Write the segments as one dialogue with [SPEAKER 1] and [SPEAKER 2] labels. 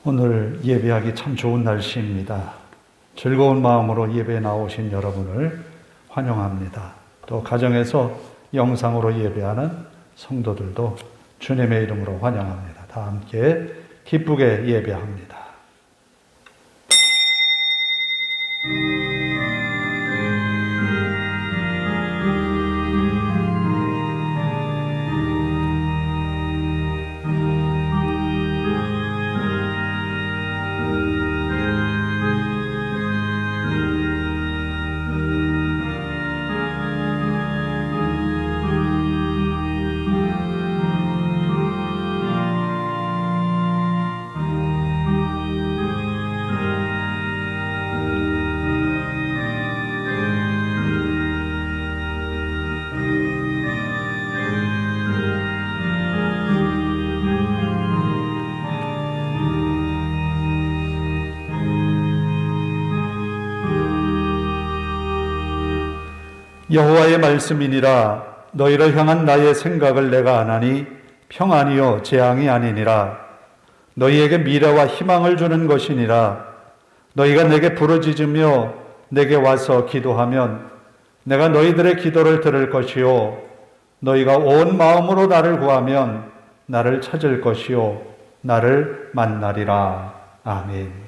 [SPEAKER 1] 오늘 예배하기 참 좋은 날씨입니다. 즐거운 마음으로 예배에 나오신 여러분을 환영합니다. 또 가정에서 영상으로 예배하는 성도들도 주님의 이름으로 환영합니다. 다 함께 기쁘게 예배합니다. 여호와의 말씀이니라. 너희를 향한 나의 생각을 내가 아나니 평안이요 재앙이 아니니라. 너희에게 미래와 희망을 주는 것이니라. 너희가 내게 부르짖으며 내게 와서 기도하면 내가 너희들의 기도를 들을 것이요 너희가 온 마음으로 나를 구하면 나를 찾을 것이요 나를 만나리라. 아멘.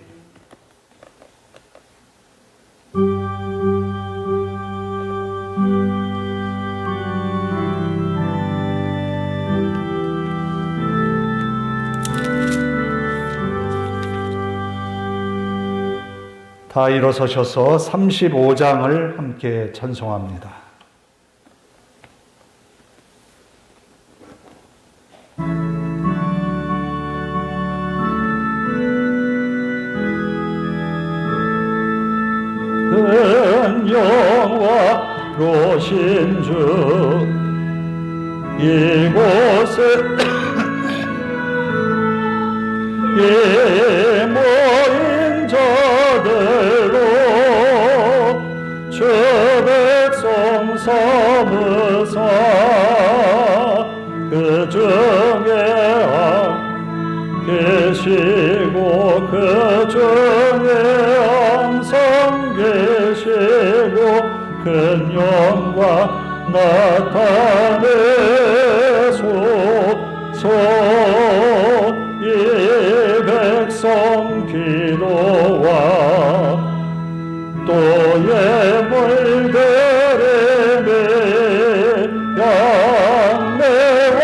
[SPEAKER 1] 다 일어서셔서 35장을 함께 찬송합니다. 큰 영화로신 주 이곳에 모인 자들로 주 백성 삼으사 그 중에 계시고 그 중에 항상 계시고 큰 영광 나타내소서. 이 백성 기도와 또 예물들에게 양내와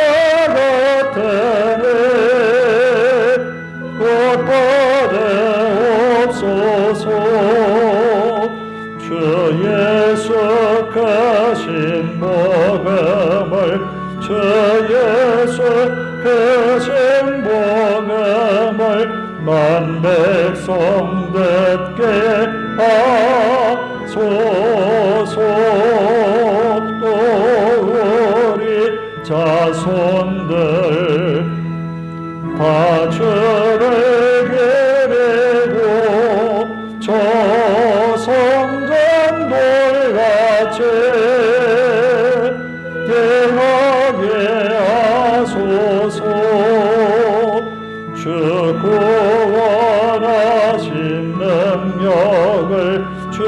[SPEAKER 1] 같으니 곧 받으옵소서. 주 예수 크신 복음을 주 예수 크신 복음을 만 백성 듣게 하소서. 또 우리 자손들 다 주를 기리고 조성전돌같이 행하게 하소서. 주 구원하신 능력을 주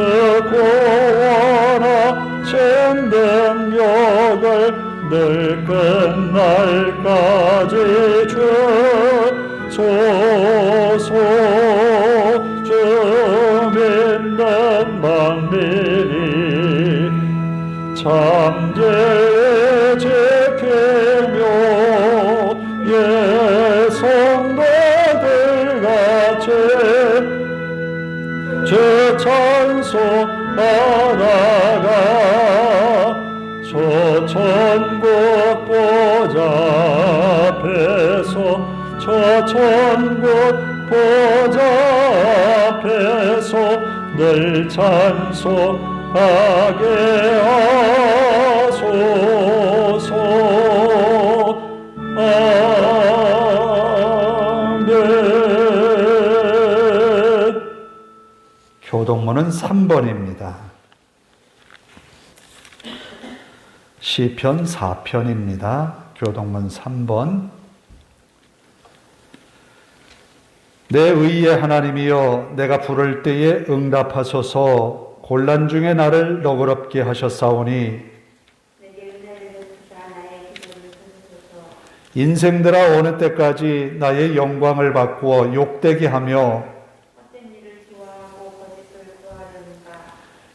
[SPEAKER 1] 구원하신 능력을 늘 끝날까지 주소서. 주 믿는 만민이 잠재에 지키며 예성도들같이 주 찬송하다가 저 천국 보좌 앞에서 저 천국 보좌 앞에서 늘 찬송하게 하소서. 아멘. 교동문은 3번입니다. 시편 4편입니다. 교동문 3번. 내 의의 하나님이여, 내가 부를 때에 응답하소서. 곤란 중에 나를 너그럽게 하셨사오니
[SPEAKER 2] 내게 은혜를 베푸사 나의 기도를 들으소서.
[SPEAKER 1] 인생들아, 어느 때까지 나의 영광을 바꾸어 욕되게 하며
[SPEAKER 2] 헛된 일을 좋아하고 거짓을 구하려는가.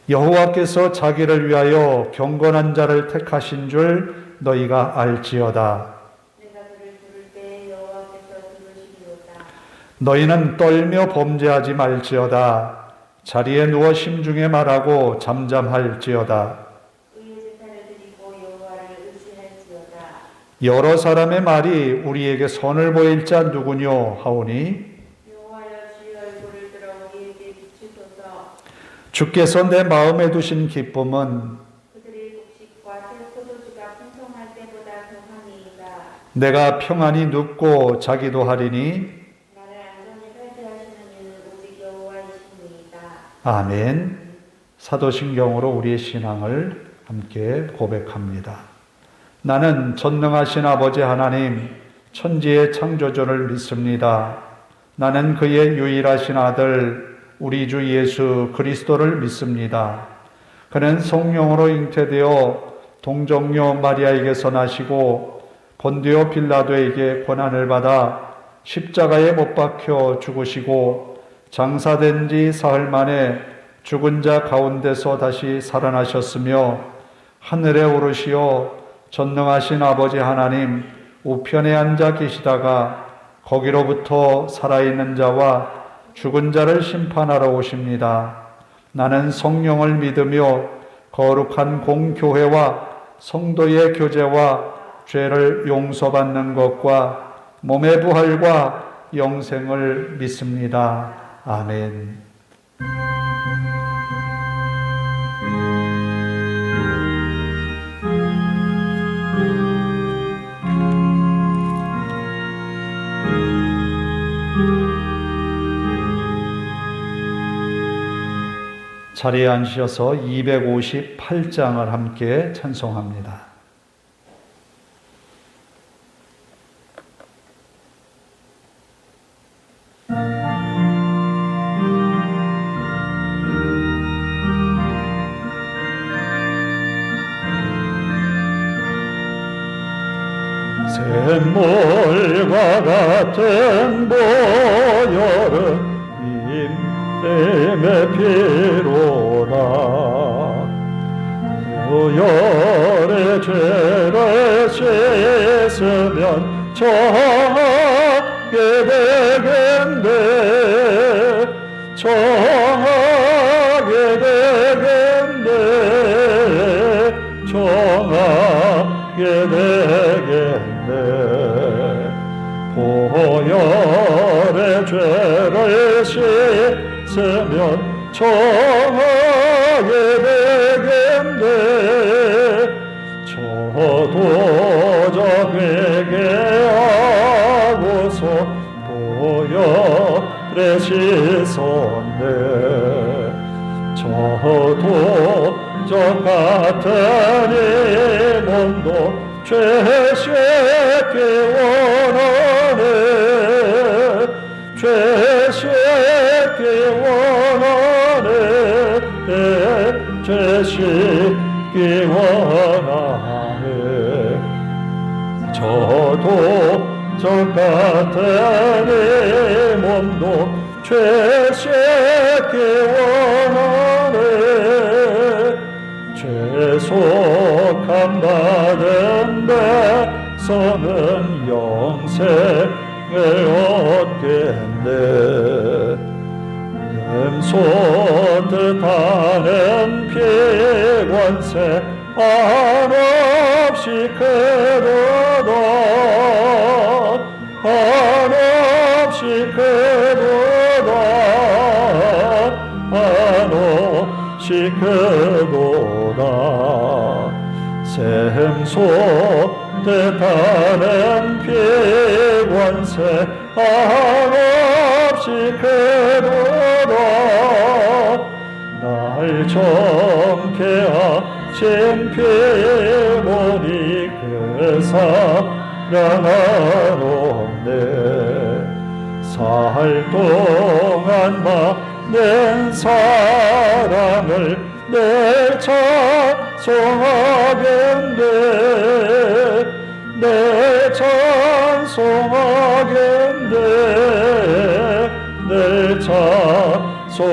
[SPEAKER 1] 여호와께서 자기를 위하여 경건한 자를 택하신 줄 너희가 알지어다.
[SPEAKER 2] 내가 그를 부를 때에 여호와께서 들으시리로다.
[SPEAKER 1] 너희는 떨며 범죄하지 말지어다. 자리에 누워 심중에 말하고 잠잠할지어다.
[SPEAKER 2] 의의 제사를 드리고 여호와를 의지할지어다.
[SPEAKER 1] 여러 사람의 말이 우리에게 선을 보일 자 누구뇨 하오니
[SPEAKER 2] 여호와여, 주의 얼굴을 들어 우리에게 비추소서.
[SPEAKER 1] 주께서 내 마음에 두신 기쁨은
[SPEAKER 2] 그들의 곡식과 새 포도주가 풍성할 때보다 더하니이다.
[SPEAKER 1] 내가 평안히 눕고 자기도 하리니
[SPEAKER 2] 나를 안전히 살게 하시는 이는 오직 여호와이시니이다.
[SPEAKER 1] 아멘. 사도신경으로 우리의 신앙을 함께 고백합니다. 나는 전능하신 아버지 하나님, 천지의 창조주를 믿습니다. 나는 그의 유일하신 아들 우리 주 예수 그리스도를 믿습니다. 그는 성령으로 잉태되어 동정녀 마리아에게서 나시고 본디오 빌라도에게 고난을 받아 십자가에 못 박혀 죽으시고 장사된 지 사흘 만에 죽은 자 가운데서 다시 살아나셨으며 하늘에 오르시어 전능하신 아버지 하나님 우편에 앉아 계시다가 거기로부터 살아있는 자와 죽은 자를 심판하러 오십니다. 나는 성령을 믿으며 거룩한 공교회와 성도의 교제와 죄를 용서받는 것과 몸의 부활과 영생을 믿습니다. 아멘. 자리에 앉으셔서 258장을 함께 찬송합니다. 샘물과 같은 보혈은 임됨의 피로다. 보혈의 죄를 씻으면 정하게 되겠네. 정하게 되겠네. 정하게 되겠네. 보혈의 죄를 씻으면 정하게 되겠네. 저도 회개하고서 보혈에 씻었네. 저도 저 같은 이 몸도 죄 씻기 원하네. 죄 씻기 원하네. 죄 씻기 원하네. 저도 저 같은 이 몸도 죄 씻기 원하네. 죄속함 받은 데서는 영생을 얻겠네. 쏘듯하는 피관세 한없이 크도다. 한없이 크도다. 한없이 크도다. 샘솟듯하는 피관세 한없이 크도다. 날 정케 하신 피보니 그 사랑하옵네. 사할 동안 받는 사랑을 내 찬송하겠네. 내 찬송하겠네. 내 찬송하겠네.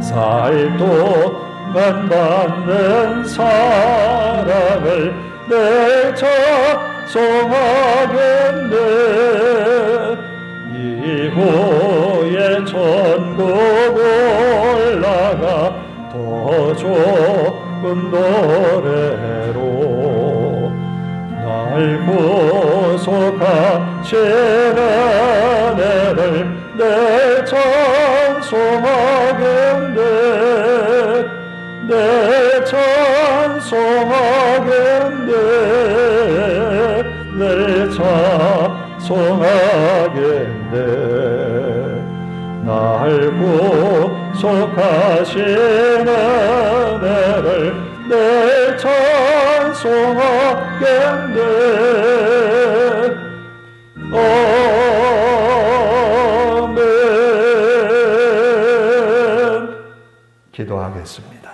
[SPEAKER 1] 살 동안 받는 사랑을 내 찬송하겠네. 이후에 천국 올라가 더 좋은 노래로 날 구속하시는 은혜를 내 찬송하겠네. 내 찬송하겠네. 내 찬송하겠네. 날 구속하시는 은혜를 내 찬송하겠네. 아멘. 기도하겠습니다.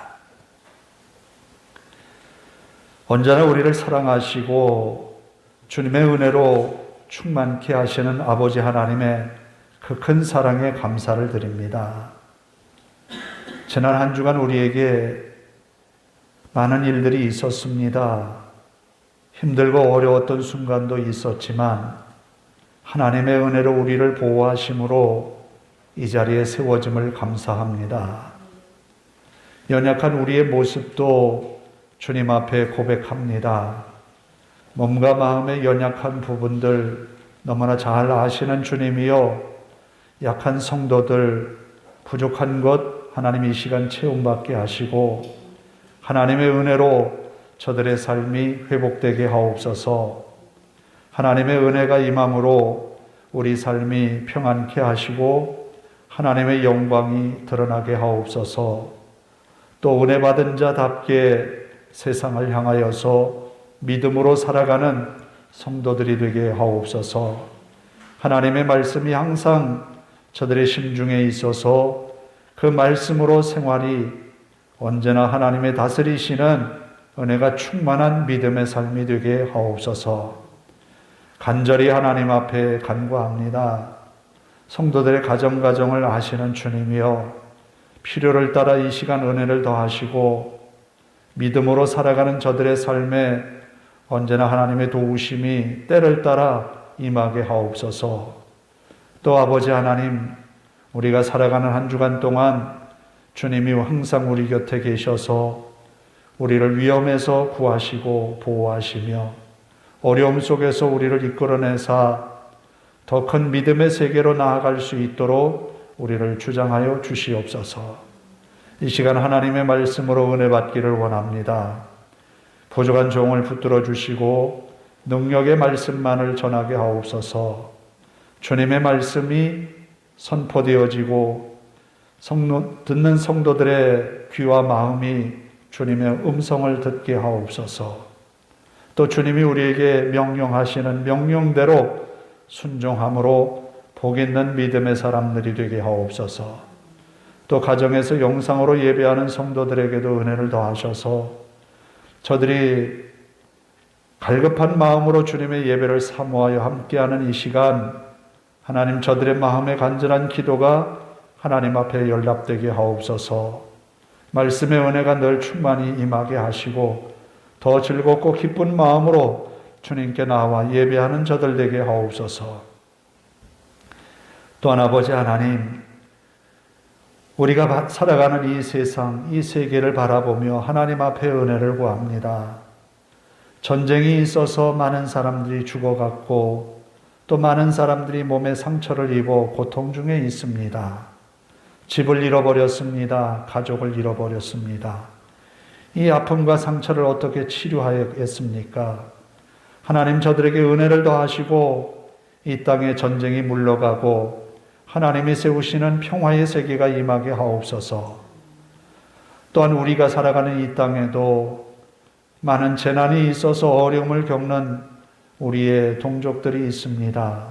[SPEAKER 1] 언제나 우리를 사랑하시고 주님의 은혜로 충만케 하시는 아버지 하나님의 그 큰 사랑에 감사를 드립니다. 지난 한 주간 우리에게 많은 일들이 있었습니다. 힘들고 어려웠던 순간도 있었지만 하나님의 은혜로 우리를 보호하심으로 이 자리에 세워짐을 감사합니다. 연약한 우리의 모습도 주님 앞에 고백합니다. 몸과 마음의 연약한 부분들 너무나 잘 아시는 주님이요, 약한 성도들 부족한 것 하나님 이 시간 체험받게 하시고 하나님의 은혜로 저들의 삶이 회복되게 하옵소서. 하나님의 은혜가 임함으로 우리 삶이 평안케 하시고 하나님의 영광이 드러나게 하옵소서. 또 은혜 받은 자답게 세상을 향하여서 믿음으로 살아가는 성도들이 되게 하옵소서. 하나님의 말씀이 항상 저들의 심중에 있어서 그 말씀으로 생활이 언제나 하나님의 다스리시는 은혜가 충만한 믿음의 삶이 되게 하옵소서. 간절히 하나님 앞에 간구합니다. 성도들의 가정을 아시는 주님이여, 필요를 따라 이 시간 은혜를 더하시고 믿음으로 살아가는 저들의 삶에 언제나 하나님의 도우심이 때를 따라 임하게 하옵소서. 또 아버지 하나님, 우리가 살아가는 한 주간 동안 주님이 항상 우리 곁에 계셔서 우리를 위험에서 구하시고 보호하시며 어려움 속에서 우리를 이끌어내사 더 큰 믿음의 세계로 나아갈 수 있도록 우리를 주장하여 주시옵소서. 이 시간 하나님의 말씀으로 은혜 받기를 원합니다. 부족한 종을 붙들어 주시고 능력의 말씀만을 전하게 하옵소서. 주님의 말씀이 선포되어지고 듣는 성도들의 귀와 마음이 주님의 음성을 듣게 하옵소서. 또 주님이 우리에게 명령하시는 명령대로 순종함으로 복 있는 믿음의 사람들이 되게 하옵소서. 또 가정에서 영상으로 예배하는 성도들에게도 은혜를 더하셔서 저들이 갈급한 마음으로 주님의 예배를 사모하여 함께하는 이 시간, 하나님 저들의 마음의 간절한 기도가 하나님 앞에 연락되게 하옵소서. 말씀의 은혜가 늘 충만히 임하게 하시고 더 즐겁고 기쁜 마음으로 주님께 나와 예배하는 저들 되게 하옵소서. 또한 아버지 하나님, 우리가 살아가는 이 세상, 이 세계를 바라보며 하나님 앞에 은혜를 구합니다. 전쟁이 있어서 많은 사람들이 죽어갔고 또 많은 사람들이 몸에 상처를 입어 고통 중에 있습니다. 집을 잃어버렸습니다. 가족을 잃어버렸습니다. 이 아픔과 상처를 어떻게 치료하였습니까? 하나님 저들에게 은혜를 더하시고 이 땅에 전쟁이 물러가고 하나님이 세우시는 평화의 세계가 임하게 하옵소서. 또한 우리가 살아가는 이 땅에도 많은 재난이 있어서 어려움을 겪는 우리의 동족들이 있습니다.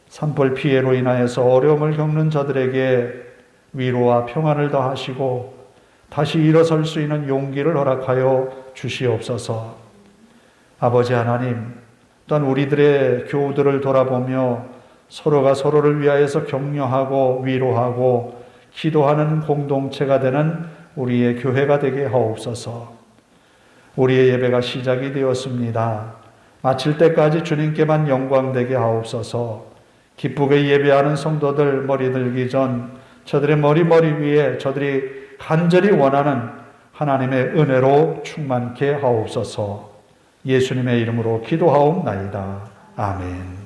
[SPEAKER 1] 산불 피해로 인하여서 어려움을 겪는 자들에게 위로와 평안을 더하시고 다시 일어설 수 있는 용기를 허락하여 주시옵소서. 아버지 하나님, 또한 우리들의 교우들을 돌아보며 서로가 서로를 위하여서 격려하고 위로하고 기도하는 공동체가 되는 우리의 교회가 되게 하옵소서. 우리의 예배가 시작이 되었습니다. 마칠 때까지 주님께만 영광되게 하옵소서. 기쁘게 예배하는 성도들 머리 들기 전 저들의 머리 위에 저들이 간절히 원하는 하나님의 은혜로 충만케 하옵소서. 예수님의 이름으로 기도하옵나이다. 아멘.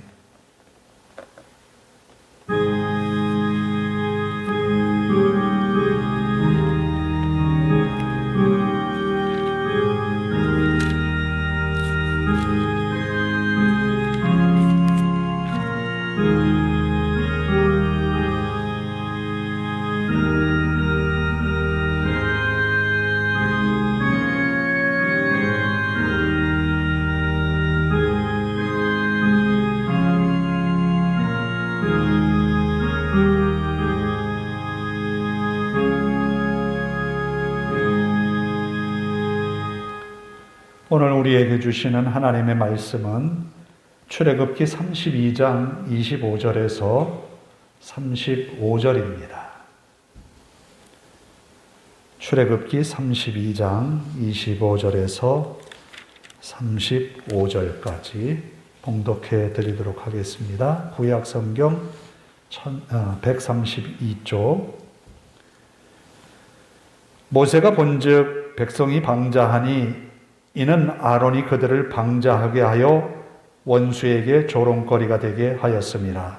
[SPEAKER 1] 오늘 우리에게 주시는 하나님의 말씀은 출애굽기 32장 25절에서 35절입니다. 출애굽기 32장 25절에서 35절까지 봉독해 드리도록 하겠습니다. 구약 성경 132쪽. 모세가 본즉 백성이 방자하니 이는 아론이 그들을 방자하게 하여 원수에게 조롱거리가 되게 하였습니다.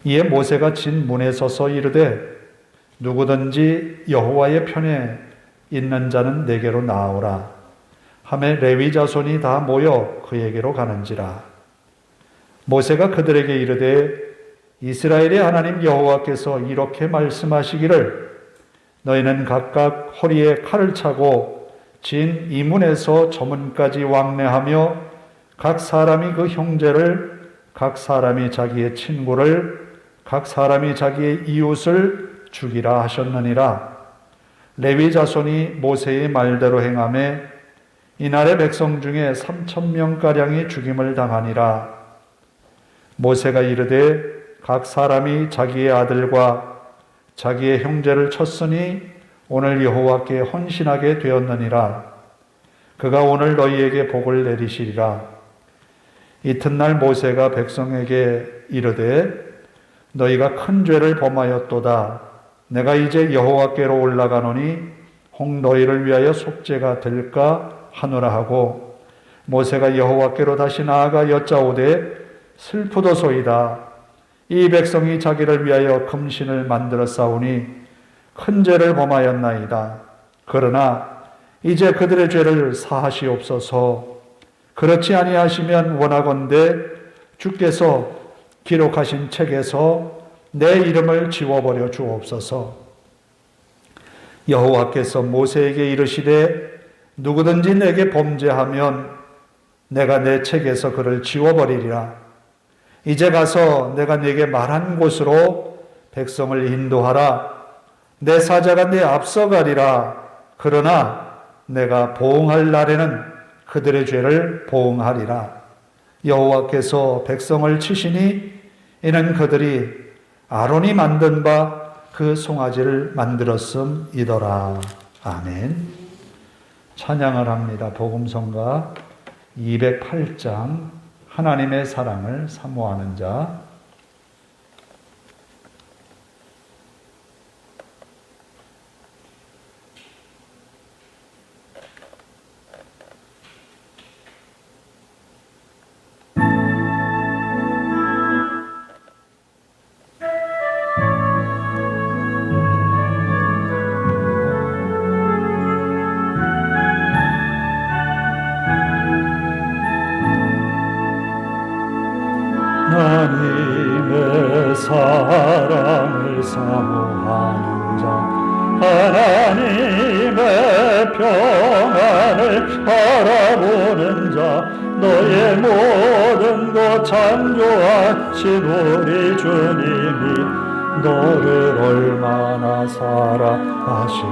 [SPEAKER 1] 이에 모세가 진 문에 서서 이르되 누구든지 여호와의 편에 있는 자는 내게로 나오라 하매 레위 자손이 다 모여 그에게로 가는지라. 모세가 그들에게 이르되 이스라엘의 하나님 여호와께서 이렇게 말씀하시기를 너희는 각각 허리에 칼을 차고 진 이문에서 저문까지 왕래하며 각 사람이 그 형제를, 각 사람이 자기의 친구를, 각 사람이 자기의 이웃을 죽이라 하셨느니라. 레위 자손이 모세의 말대로 행하매 이날의 백성 중에 3,000명가량이 죽임을 당하니라. 모세가 이르되 각 사람이 자기의 아들과 자기의 형제를 쳤으니 오늘 여호와께 헌신하게 되었느니라. 그가 오늘 너희에게 복을 내리시리라. 이튿날 모세가 백성에게 이르되 너희가 큰 죄를 범하였도다. 내가 이제 여호와께로 올라가노니 혹 너희를 위하여 속죄가 될까 하노라 하고 모세가 여호와께로 다시 나아가 여짜오되 슬프도소이다. 이 백성이 자기를 위하여 금신을 만들어 싸우니 큰 죄를 범하였나이다. 그러나 이제 그들의 죄를 사하시옵소서. 그렇지 아니하시면 원하건대 주께서 기록하신 책에서 내 이름을 지워버려 주옵소서. 여호와께서 모세에게 이르시되 누구든지 내게 범죄하면 내가 내 책에서 그를 지워버리리라. 이제 가서 내가 네게 말한 곳으로 백성을 인도하라. 내 사자가 내 앞서가리라. 그러나 내가 보응할 날에는 그들의 죄를 보응하리라. 여호와께서 백성을 치시니 이는 그들이 아론이 만든 바 그 송아지를 만들었음이더라. 아멘. 찬양을 합니다. 복음성가 208장 하나님의 사랑을 사모하는 자. 하나님의 사랑을 사모하는 자, 하나님의 평안을 바라보는 자, 너의 모든 것 창조하신 우리 주님이 너를 얼마나 사랑하시는지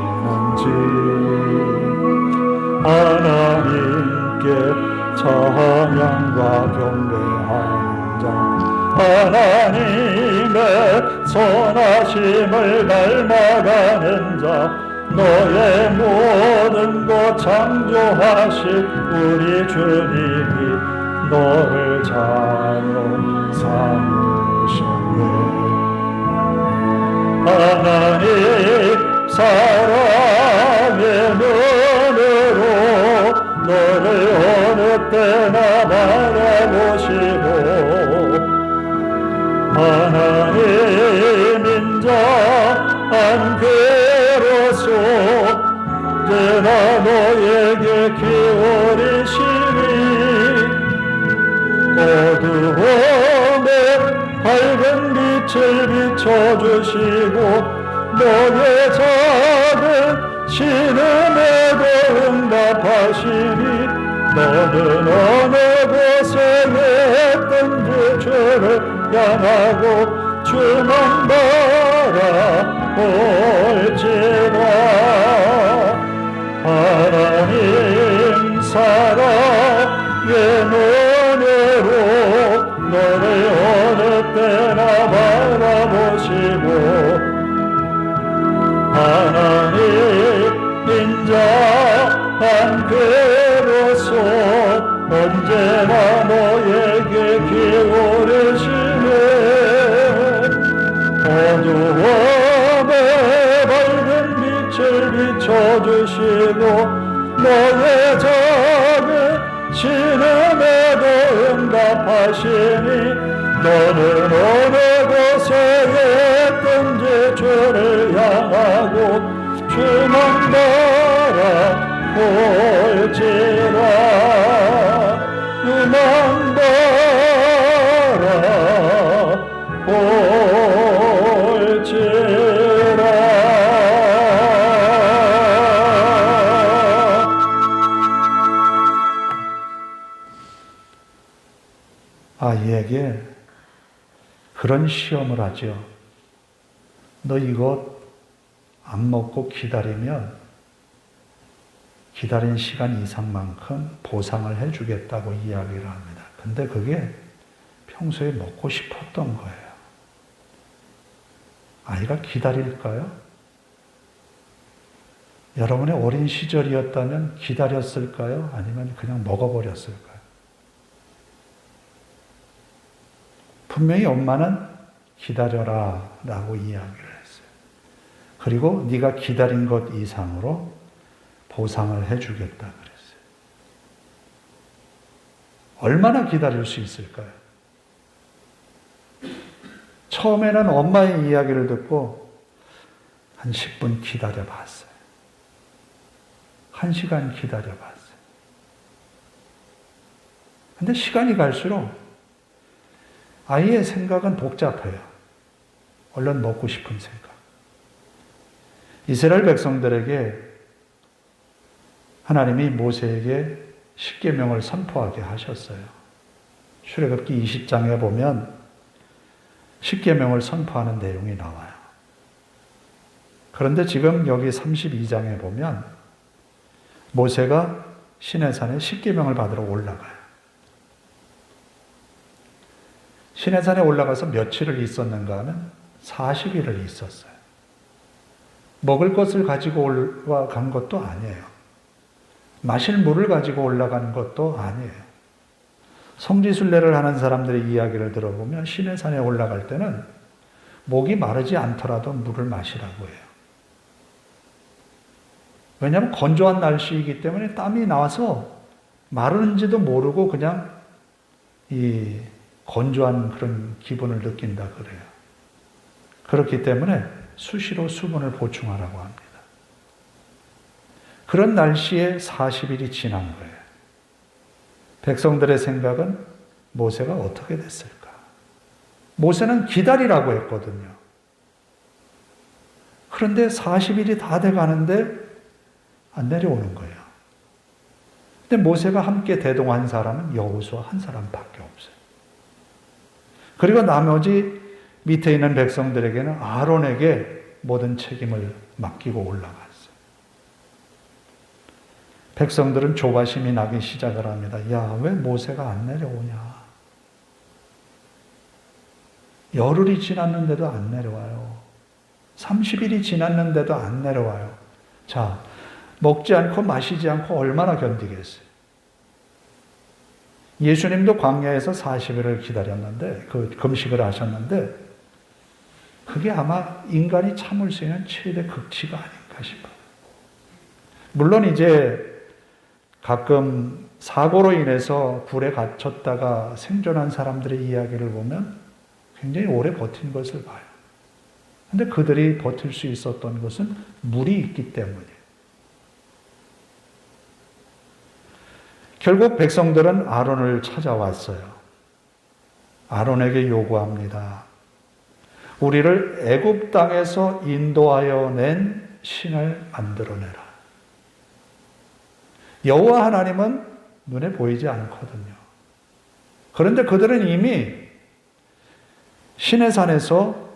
[SPEAKER 1] 하나님께 찬양과 경배하는 자 하나님의 선하심을 닮아가는 자 너의 모든 것 창조하신 우리 주님이 너를 자녀 삼으셨네. 하나님 사랑의 눈으로 너를 어느 때나 바라보시고 하나님 인자 한 괴로소 언제나 너에게 기울이시니 어두움에 밝은 빛을 비춰주시고 너의 작은 신음에도 응답하시니 너는 어느 곳에 있든지 주를 향하고 주만 바라볼지라. 하나님 사랑의 눈으로 너를 어느 때나 바라보시고 하나님 인자한 그로서 언제나 너에게 기울이시네. 어두움에 밝은 빛을 비춰주시고 너의 작은 신음에도 응답하시니 너는 어느 곳에 있든지 주를 향하고 주만 바라볼지라. 주만 바라볼지라. 아이에게 그런 시험을 하죠. 너 이거 안 먹고 기다리면 기다린 시간 이상만큼 보상을 해주겠다고 이야기를 합니다. 근데 그게 평소에 먹고 싶었던 거예요. 아이가 기다릴까요? 여러분의 어린 시절이었다면 기다렸을까요? 아니면 그냥 먹어버렸을까요? 분명히 엄마는 기다려라 라고 이야기를 했어요. 그리고 네가 기다린 것 이상으로 보상을 해주겠다 그랬어요. 얼마나 기다릴 수 있을까요? 처음에는 엄마의 이야기를 듣고 한 10분 기다려봤어요. 1시간 기다려봤어요. 근데 시간이 갈수록 아이의 생각은 복잡해요. 얼른 먹고 싶은 생각. 이스라엘 백성들에게 하나님이 모세에게 십계명을 선포하게 하셨어요. 출애굽기 20장에 보면 십계명을 선포하는 내용이 나와요. 그런데 지금 여기 32장에 보면 모세가 시내산에 십계명을 받으러 올라가요. 시내산에 올라가서 며칠을 있었는가 하면 40일을 있었어요. 먹을 것을 가지고 올라간 것도 아니에요. 마실 물을 가지고 올라가는 것도 아니에요. 성지순례를 하는 사람들의 이야기를 들어보면 시내산에 올라갈 때는 목이 마르지 않더라도 물을 마시라고 해요. 왜냐하면 건조한 날씨이기 때문에 땀이 나와서 마르는지도 모르고 그냥 이 건조한 그런 기분을 느낀다 그래요. 그렇기 때문에 수시로 수분을 보충하라고 합니다. 그런 날씨에 40일이 지난 거예요. 백성들의 생각은 모세가 어떻게 됐을까? 모세는 기다리라고 했거든요. 그런데 40일이 다 돼가는데 안 내려오는 거예요. 근데 모세가 함께 대동한 사람은 여호수아 한 사람밖에 없어요. 그리고 나머지 밑에 있는 백성들에게는 아론에게 모든 책임을 맡기고 올라갔어요. 백성들은 조바심이 나기 시작을 합니다. 야, 왜 모세가 안 내려오냐? 열흘이 지났는데도 안 내려와요. 30일이 지났는데도 안 내려와요. 자, 먹지 않고 마시지 않고 얼마나 견디겠어요? 예수님도 광야에서 40일을 기다렸는데, 금식을 하셨는데, 그게 아마 인간이 참을 수 있는 최대 극치가 아닌가 싶어요. 물론 이제 가끔 사고로 인해서 불에 갇혔다가 생존한 사람들의 이야기를 보면 굉장히 오래 버틴 것을 봐요. 근데 그들이 버틸 수 있었던 것은 물이 있기 때문이에요. 결국 백성들은 아론을 찾아왔어요. 아론에게 요구합니다. 우리를 애굽 땅에서 인도하여 낸 신을 만들어내라. 여호와 하나님은 눈에 보이지 않거든요. 그런데 그들은 이미 신의 산에서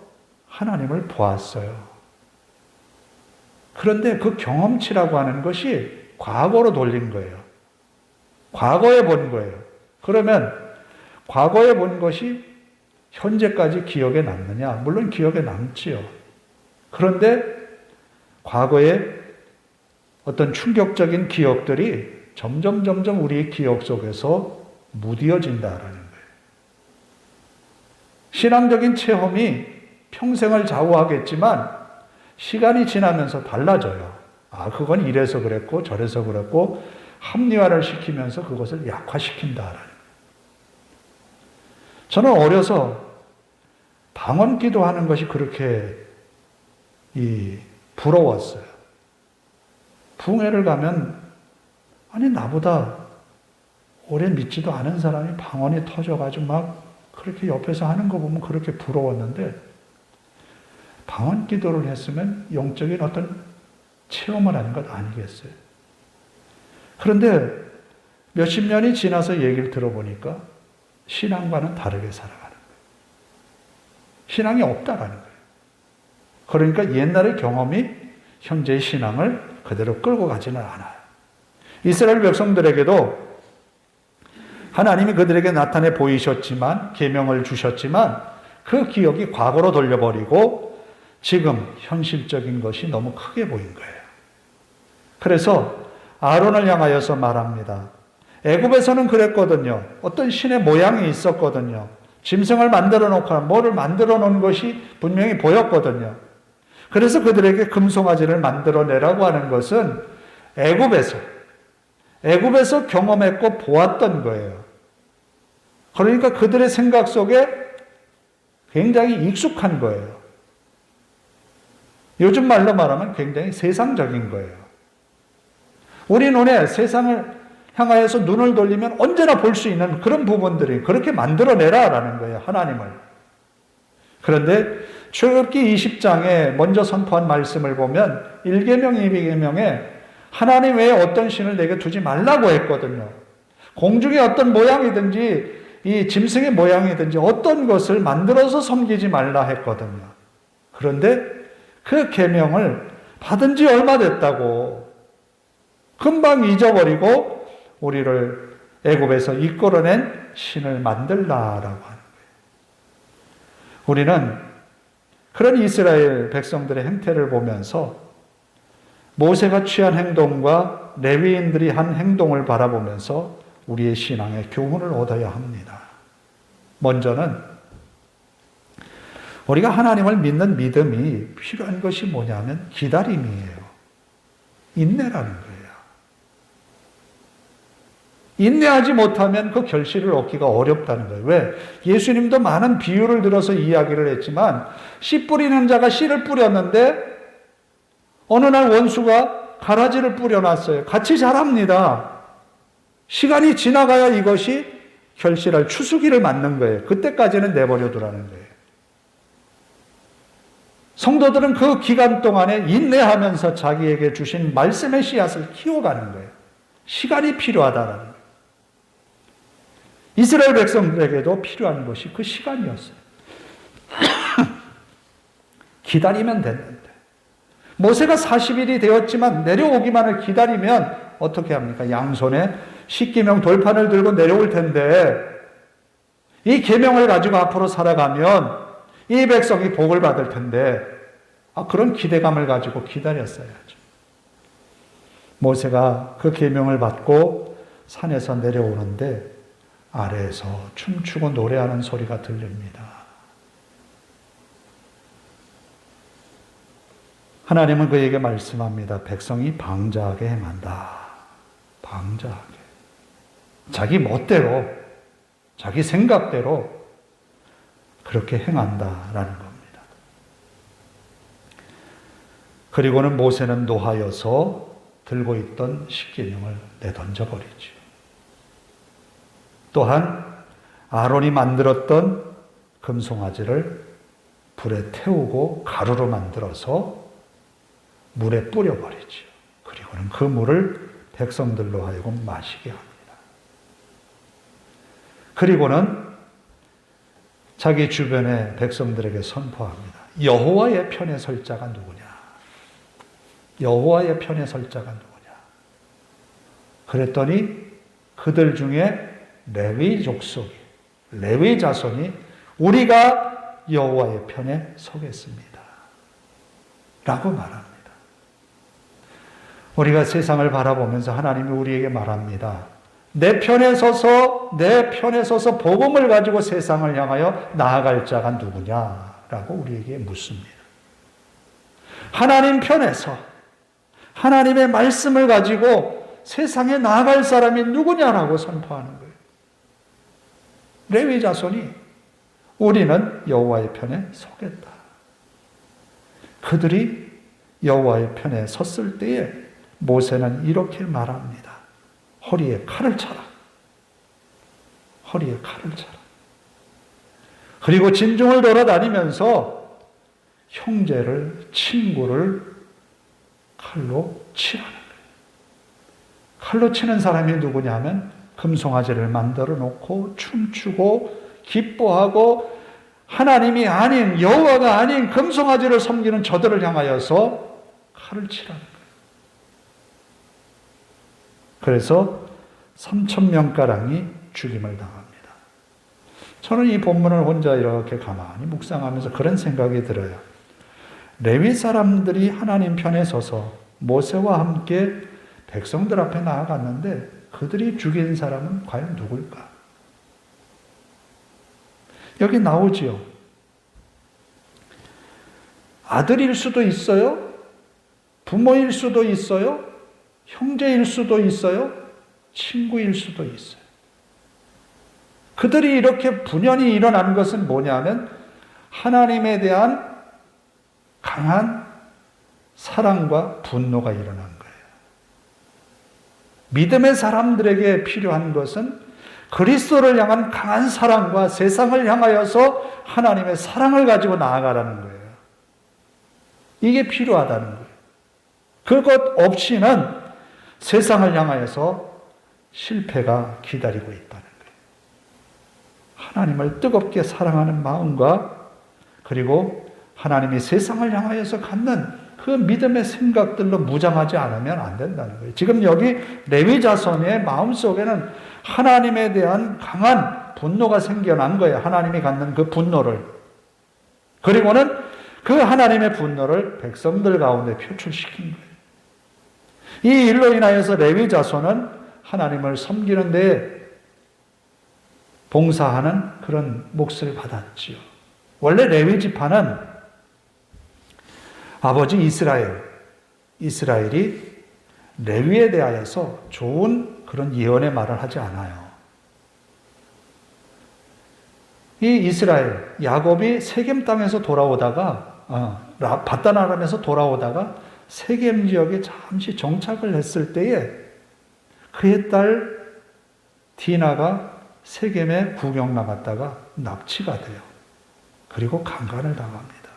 [SPEAKER 1] 하나님을 보았어요. 그런데 그 경험치라고 하는 것이 과거로 돌린 거예요. 과거에 본 거예요. 그러면 과거에 본 것이 현재까지 기억에 남느냐? 물론 기억에 남지요. 그런데 과거에 어떤 충격적인 기억들이 점점 우리의 기억 속에서 무뎌진다라는 거예요. 신앙적인 체험이 평생을 좌우하겠지만 시간이 지나면서 달라져요. 아, 그건 이래서 그랬고 저래서 그랬고 합리화를 시키면서 그것을 약화시킨다라는 거예요. 저는 어려서 방언 기도하는 것이 그렇게 부러웠어요. 부흥회를 가면 아니 나보다 오래 믿지도 않은 사람이 방언이 터져가지고 막 그렇게 옆에서 하는 거 보면 그렇게 부러웠는데 방언 기도를 했으면 영적인 어떤 체험을 하는 것 아니겠어요? 그런데 몇십 년이 지나서 얘기를 들어보니까 신앙과는 다르게 살아가는 거예요. 신앙이 없다라는 거예요. 그러니까 옛날의 경험이 현재의 신앙을 그대로 끌고 가지는 않아요. 이스라엘 백성들에게도 하나님이 그들에게 나타내 보이셨지만, 계명을 주셨지만 그 기억이 과거로 돌려버리고 지금 현실적인 것이 너무 크게 보인 거예요. 그래서 아론을 향하여서 말합니다. 애굽에서는 그랬거든요. 어떤 신의 모양이 있었거든요. 짐승을 만들어 놓거나 뭐를 만들어 놓은 것이 분명히 보였거든요. 그래서 그들에게 금송아지를 만들어내라고 하는 것은 애굽에서 경험했고 보았던 거예요. 그러니까 그들의 생각 속에 굉장히 익숙한 거예요. 요즘 말로 말하면 굉장히 세상적인 거예요. 우리 눈에 세상을 향하여서 눈을 돌리면 언제나 볼 수 있는 그런 부분들이 그렇게 만들어내라라는 거예요. 하나님을. 그런데 출애굽기 20장에 먼저 선포한 말씀을 보면 1계명, 2계명에 하나님 외에 어떤 신을 내게 두지 말라고 했거든요. 공중의 어떤 모양이든지 이 짐승의 모양이든지 어떤 것을 만들어서 섬기지 말라 했거든요. 그런데 그 계명을 받은 지 얼마 됐다고 금방 잊어버리고 우리를 애굽에서 이끌어낸 신을 만들라라고 하는 거예요. 우리는 그런 이스라엘 백성들의 행태를 보면서 모세가 취한 행동과 레위인들이 한 행동을 바라보면서 우리의 신앙의 교훈을 얻어야 합니다. 먼저는 우리가 하나님을 믿는 믿음이 필요한 것이 뭐냐면 기다림이에요. 인내라는 거예요. 인내하지 못하면 그 결실을 얻기가 어렵다는 거예요. 왜? 예수님도 많은 비유를 들어서 이야기를 했지만 씨 뿌리는 자가 씨를 뿌렸는데 어느 날 원수가 가라지를 뿌려놨어요. 같이 자랍니다. 시간이 지나가야 이것이 결실할 추수기를 맞는 거예요. 그때까지는 내버려 두라는 거예요. 성도들은 그 기간 동안에 인내하면서 자기에게 주신 말씀의 씨앗을 키워가는 거예요. 시간이 필요하다라는 거예요. 이스라엘 백성들에게도 필요한 것이 그 시간이었어요. 기다리면 됐는데. 모세가 40일이 되었지만 내려오기만을 기다리면 어떻게 합니까? 양손에 십계명 돌판을 들고 내려올 텐데 이 계명을 가지고 앞으로 살아가면 이 백성이 복을 받을 텐데 그런 기대감을 가지고 기다렸어야죠. 모세가 그 계명을 받고 산에서 내려오는데 아래에서 춤추고 노래하는 소리가 들립니다. 하나님은 그에게 말씀합니다. 백성이 방자하게 행한다. 방자하게. 자기 멋대로, 자기 생각대로 그렇게 행한다라는 겁니다. 그리고는 모세는 노하여서 들고 있던 십계명을 내던져 버리죠. 또한 아론이 만들었던 금송아지를 불에 태우고 가루로 만들어서 물에 뿌려버리죠. 그리고는 그 물을 백성들로 하여금 마시게 합니다. 그리고는 자기 주변의 백성들에게 선포합니다. 여호와의 편에 설 자가 누구냐? 여호와의 편에 설 자가 누구냐? 그랬더니 그들 중에 레위 족속이, 레위 자손이 우리가 여호와의 편에 서겠습니다. 라고 말합니다. 우리가 세상을 바라보면서 하나님이 우리에게 말합니다. 내 편에 서서 복음을 가지고 세상을 향하여 나아갈 자가 누구냐라고 우리에게 묻습니다. 하나님 편에서 하나님의 말씀을 가지고 세상에 나아갈 사람이 누구냐라고 선포하는 거예요. 레위 자손이 우리는 여호와의 편에 서겠다. 그들이 여호와의 편에 섰을 때에 모세는 이렇게 말합니다. 허리에 칼을 차라. 허리에 칼을 차라. 그리고 진중을 돌아다니면서 형제를, 친구를 칼로 치라는 거예요. 칼로 치는 사람이 누구냐면 금송아지를 만들어 놓고 춤추고 기뻐하고 하나님이 아닌, 여호와가 아닌 금송아지를 섬기는 저들을 향하여서 칼을 치라는 거예요. 그래서 3,000명가량이 죽임을 당합니다. 저는 이 본문을 혼자 이렇게 가만히 묵상하면서 그런 생각이 들어요. 레위 사람들이 하나님 편에 서서 모세와 함께 백성들 앞에 나아갔는데 그들이 죽인 사람은 과연 누굴까? 여기 나오지요. 아들일 수도 있어요. 부모일 수도 있어요. 형제일 수도 있어요. 친구일 수도 있어요. 그들이 이렇게 분연히 일어난 것은 뭐냐면 하나님에 대한 강한 사랑과 분노가 일어난 거예요. 믿음의 사람들에게 필요한 것은 그리스도를 향한 강한 사랑과 세상을 향하여서 하나님의 사랑을 가지고 나아가라는 거예요. 이게 필요하다는 거예요. 그것 없이는 세상을 향하여서 실패가 기다리고 있다는 거예요. 하나님을 뜨겁게 사랑하는 마음과 그리고 하나님이 세상을 향하여서 갖는 그 믿음의 생각들로 무장하지 않으면 안 된다는 거예요. 지금 여기 레위 자손의 마음속에는 하나님에 대한 강한 분노가 생겨난 거예요. 하나님이 갖는 그 분노를. 그리고는 그 하나님의 분노를 백성들 가운데 표출시킨 거예요. 이 일로 인하여서 레위 자손은 하나님을 섬기는 데 봉사하는 그런 몫을 받았지요. 원래 레위 지파는 아버지 이스라엘이 레위에 대하여서 좋은 그런 예언의 말을 하지 않아요. 이 이스라엘, 야곱이 세겜 땅에서 돌아오다가 바단 아람에서 돌아오다가 세겜 지역에 잠시 정착을 했을 때에 그의 딸 디나가 세겜에 구경 나갔다가 납치가 돼요. 그리고 강간을 당합니다.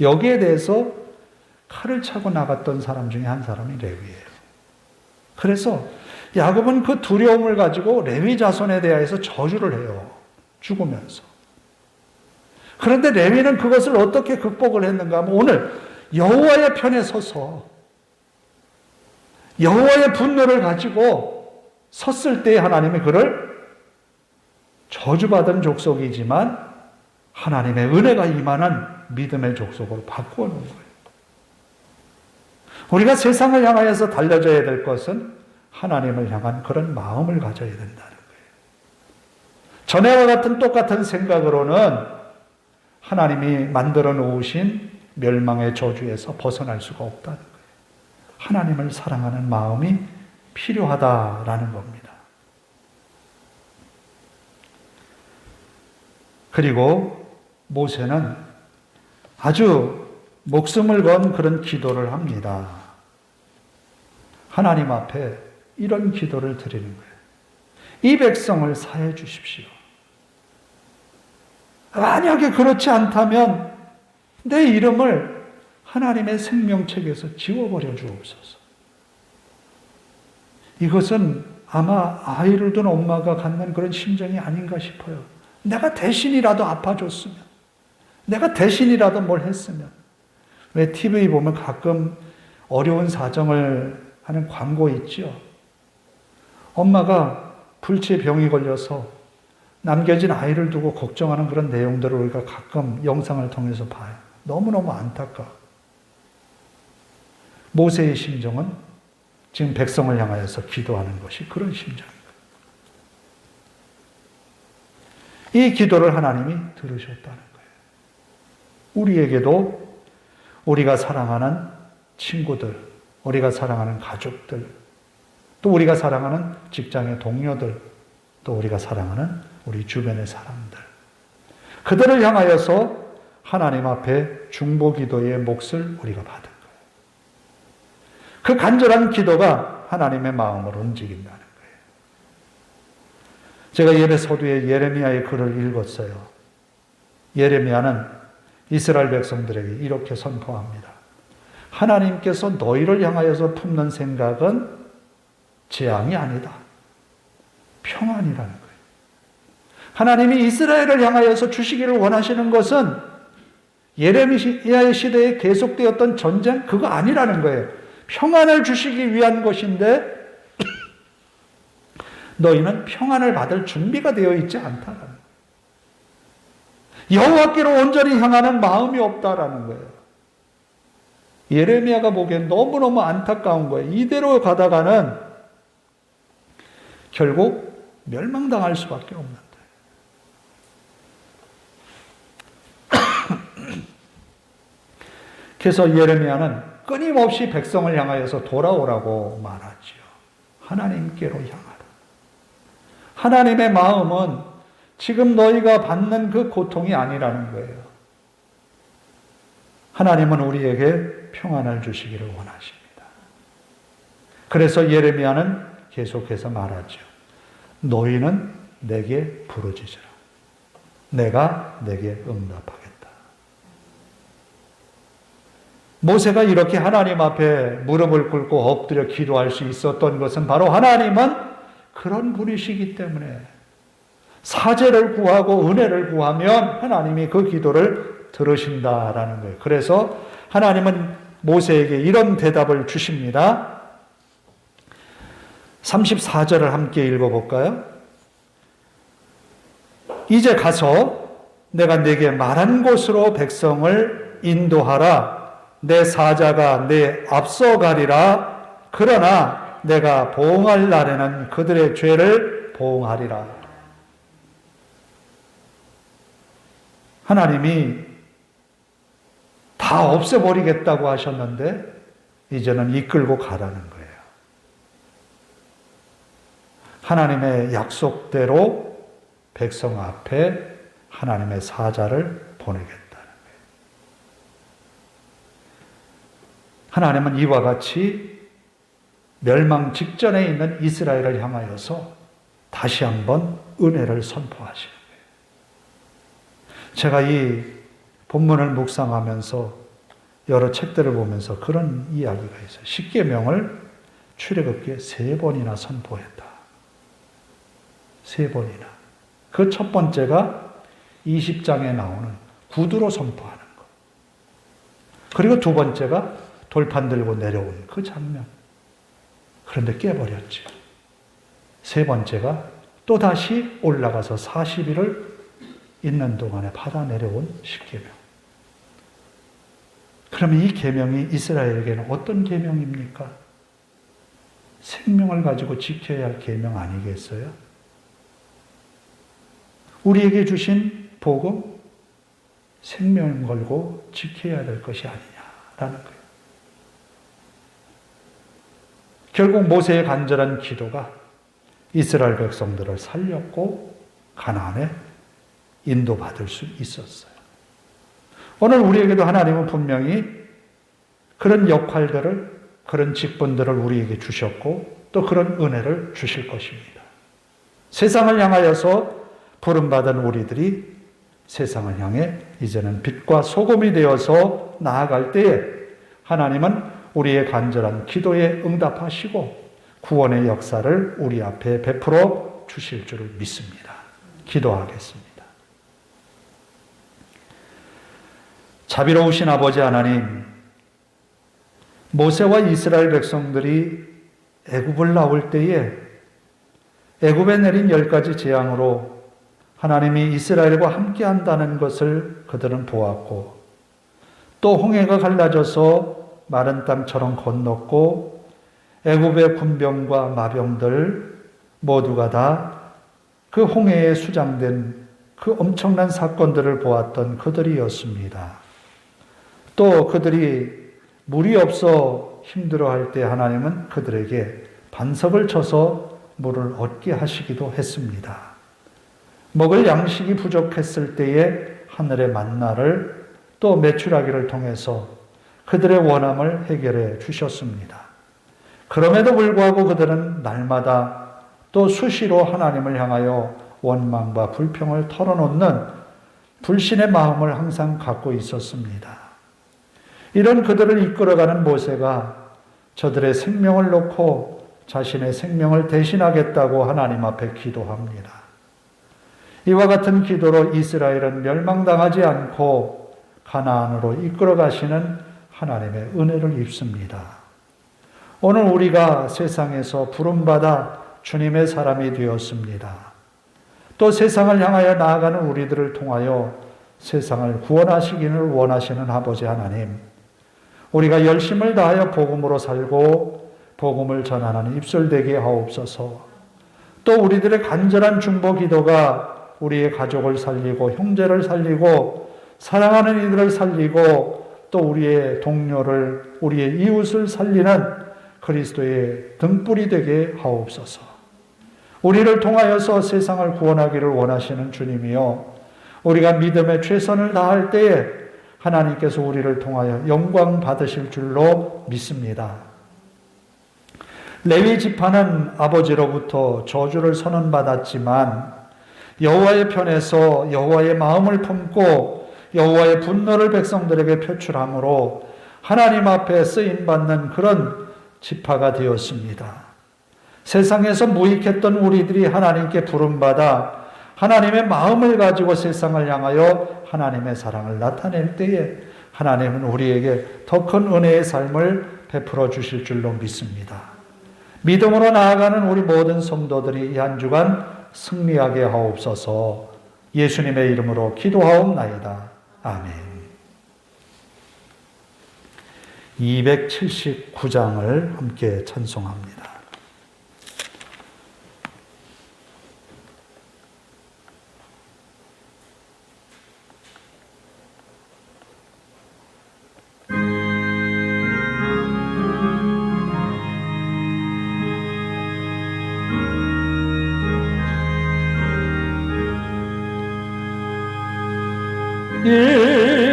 [SPEAKER 1] 여기에 대해서 칼을 차고 나갔던 사람 중에 한 사람이 레위예요. 그래서 야곱은 그 두려움을 가지고 레위 자손에 대해서 저주를 해요. 죽으면서. 그런데 레위는 그것을 어떻게 극복을 했는가 하면 오늘 여호와의 편에 서서 여호와의 분노를 가지고 섰을 때 하나님이 그를 저주받은 족속이지만 하나님의 은혜가 임하는 믿음의 족속으로 바꾸어 놓은 거예요. 우리가 세상을 향하여서 달려져야 될 것은 하나님을 향한 그런 마음을 가져야 된다는 거예요. 전에와 같은 똑같은 생각으로는 하나님이 만들어 놓으신 멸망의 저주에서 벗어날 수가 없다는 거예요. 하나님을 사랑하는 마음이 필요하다라는 겁니다. 그리고 모세는 아주 목숨을 건 그런 기도를 합니다. 하나님 앞에 이런 기도를 드리는 거예요. 이 백성을 사해 주십시오. 만약에 그렇지 않다면 내 이름을 하나님의 생명책에서 지워버려 주옵소서. 이것은 아마 아이를 둔 엄마가 갖는 그런 심정이 아닌가 싶어요. 내가 대신이라도 아파줬으면, 내가 대신이라도 뭘 했으면. 왜 TV 보면 가끔 어려운 사정을 하는 광고 있죠. 엄마가 불치의 병이 걸려서 남겨진 아이를 두고 걱정하는 그런 내용들을 우리가 가끔 영상을 통해서 봐요. 너무너무 안타까워. 모세의 심정은 지금 백성을 향하여서 기도하는 것이 그런 심정입니다. 이 기도를 하나님이 들으셨다는 거예요. 우리에게도 우리가 사랑하는 친구들, 우리가 사랑하는 가족들, 또 우리가 사랑하는 직장의 동료들, 또 우리가 사랑하는 우리 주변의 사람들, 그들을 향하여서 하나님 앞에 중보기도의 몫을 우리가 받은 거예요. 그 간절한 기도가 하나님의 마음을 움직인다는 거예요. 제가 예배 서두에 예레미야의 글을 읽었어요. 예레미야는 이스라엘 백성들에게 이렇게 선포합니다. 하나님께서 너희를 향하여서 품는 생각은 재앙이 아니다. 평안이라는 거예요. 하나님이 이스라엘을 향하여서 주시기를 원하시는 것은 예레미야의 시대에 계속되었던 전쟁 그거 아니라는 거예요. 평안을 주시기 위한 것인데 너희는 평안을 받을 준비가 되어 있지 않다라는 거예요. 여호와께로 온전히 향하는 마음이 없다라는 거예요. 예레미야가 보기엔 너무너무 안타까운 거예요. 이대로 가다가는 결국 멸망당할 수밖에 없는데. 그래서 예레미야는 끊임없이 백성을 향하여서 돌아오라고 말하지요. 하나님께로 향하라. 하나님의 마음은 지금 너희가 받는 그 고통이 아니라는 거예요. 하나님은 우리에게 평안을 주시기를 원하십니다. 그래서 예레미야는 계속해서 말하죠. 너희는 내게 부르짖으라. 내가 내게 응답하겠다. 모세가 이렇게 하나님 앞에 무릎을 꿇고 엎드려 기도할 수 있었던 것은 바로 하나님은 그런 분이시기 때문에 사죄를 구하고 은혜를 구하면 하나님이 그 기도를 들으신다라는 거예요. 그래서 하나님은 모세에게 이런 대답을 주십니다. 34절을 함께 읽어볼까요? 이제 가서 내가 내게 말한 곳으로 백성을 인도하라. 내 사자가 내 앞서가리라. 그러나 내가 보응할 날에는 그들의 죄를 보응하리라. 하나님이 다 없애버리겠다고 하셨는데 이제는 이끌고 가라는 거예요. 하나님의 약속대로 백성 앞에 하나님의 사자를 보내겠다는 거예요. 하나님은 이와 같이 멸망 직전에 있는 이스라엘을 향하여서 다시 한번 은혜를 선포하시는 거예요. 제가 이 본문을 묵상하면서 여러 책들을 보면서 그런 이야기가 있어요. 십계명을 출애굽기에 3번이나 선포했다. 3번이나. 그 첫 번째가 20장에 나오는 구두로 선포하는 것. 그리고 두 번째가 돌판 들고 내려온 그 장면. 그런데 깨버렸죠. 세 번째가 또 다시 올라가서 40일을 있는 동안에 받아 내려온 십계명. 그러면 이 계명이 이스라엘에게는 어떤 계명입니까? 생명을 가지고 지켜야 할 계명 아니겠어요? 우리에게 주신 복음, 생명을 걸고 지켜야 될 것이 아니냐라는 거예요. 결국 모세의 간절한 기도가 이스라엘 백성들을 살렸고 가나안에 인도받을 수 있었어요. 오늘 우리에게도 하나님은 분명히 그런 역할들을, 그런 직분들을 우리에게 주셨고 또 그런 은혜를 주실 것입니다. 세상을 향하여서 부름받은 우리들이 세상을 향해 이제는 빛과 소금이 되어서 나아갈 때에 하나님은 우리의 간절한 기도에 응답하시고 구원의 역사를 우리 앞에 베풀어 주실 줄을 믿습니다. 기도하겠습니다. 자비로우신 아버지 하나님, 모세와 이스라엘 백성들이 애굽을 나올 때에 애굽에 내린 10가지 재앙으로 하나님이 이스라엘과 함께 한다는 것을 그들은 보았고 또 홍해가 갈라져서 마른 땅처럼 건넜고 애굽의 군병과 마병들 모두가 다 그 홍해에 수장된 그 엄청난 사건들을 보았던 그들이었습니다. 또 그들이 물이 없어 힘들어할 때 하나님은 그들에게 반석을 쳐서 물을 얻게 하시기도 했습니다. 먹을 양식이 부족했을 때에 하늘의 만나를 또 메추라기를 통해서 그들의 원함을 해결해 주셨습니다. 그럼에도 불구하고 그들은 날마다 또 수시로 하나님을 향하여 원망과 불평을 털어놓는 불신의 마음을 항상 갖고 있었습니다. 이런 그들을 이끌어가는 모세가 저들의 생명을 놓고 자신의 생명을 대신하겠다고 하나님 앞에 기도합니다. 이와 같은 기도로 이스라엘은 멸망당하지 않고 가나안으로 이끌어 가시는 하나님의 은혜를 입습니다. 오늘 우리가 세상에서 부름받아 주님의 사람이 되었습니다. 또 세상을 향하여 나아가는 우리들을 통하여 세상을 구원하시기를 원하시는 아버지 하나님, 우리가 열심을 다하여 복음으로 살고 복음을 전하는 입술 되게 하옵소서. 또 우리들의 간절한 중보 기도가 우리의 가족을 살리고 형제를 살리고 사랑하는 이들을 살리고 또 우리의 동료를, 우리의 이웃을 살리는 그리스도의 등불이 되게 하옵소서. 우리를 통하여서 세상을 구원하기를 원하시는 주님이요, 우리가 믿음의 최선을 다할 때에 하나님께서 우리를 통하여 영광 받으실 줄로 믿습니다. 레위 지파는 아버지로부터 저주를 선언받았지만 여호와의 편에서 여호와의 마음을 품고 여호와의 분노를 백성들에게 표출함으로 하나님 앞에 쓰임받는 그런 지파가 되었습니다. 세상에서 무익했던 우리들이 하나님께 부름받아 하나님의 마음을 가지고 세상을 향하여 하나님의 사랑을 나타낼 때에 하나님은 우리에게 더 큰 은혜의 삶을 베풀어 주실 줄로 믿습니다. 믿음으로 나아가는 우리 모든 성도들이 이 한 주간 승리하게 하옵소서. 예수님의 이름으로 기도하옵나이다. 아멘. 279장을 함께 찬송합니다.